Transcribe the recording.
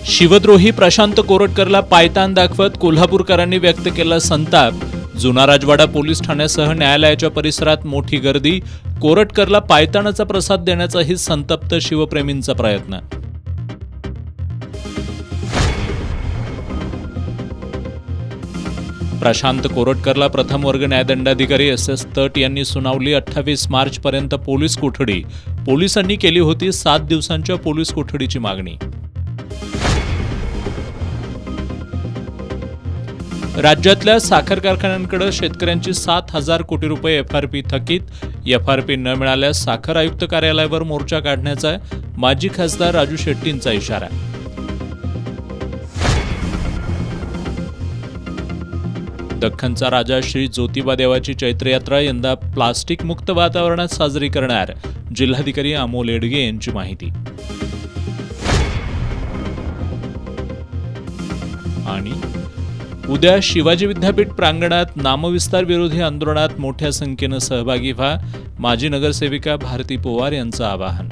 शिवद्रोही प्रशांत कोरटकरला पायतान दाखवत कोल्हापूरकरांनी व्यक्त केला संताप. जुना राजवाडा पोलीस ठाण्यासह न्यायालयाच्या परिसरात मोठी गर्दी. कोरटकरला पायतानाचा प्रसाद देण्याचाही संतप्त शिवप्रेमींचा प्रयत्न. प्रशांत कोरटकरला प्रथम वर्ग न्यायदंडाधिकारी SS तट यांनी सुनावली 28 मार्चपर्यंत पोलीस कोठडी. पोलिसांनी केली होती 7 दिवसांच्या पोलीस कोठडीची मागणी. राज्यातल्या साखर कारखान्यांकडे शेतकऱ्यांची 7,000 कोटी रुपये FRP थकीत. FRP न मिळाल्यास साखर आयुक्त कार्यालयावर मोर्चा काढण्याचा माजी खासदार राजू शेट्टींचा इशारा. दख्खनचा राजा श्री ज्योतिबा देवाची चैत्रयात्रा यंदा प्लास्टिक मुक्त वातावरणात साजरी करणार. जिल्हाधिकारी अमोल येडगे यांची माहिती. आणि उद्या शिवाजी विद्यापीठ प्रांगणात नामविस्तार विरोधी आंदोलनात मोठ्या संख्येनं सहभागी व्हा. माजी नगरसेविका भारती पोवार यांचं आवाहन.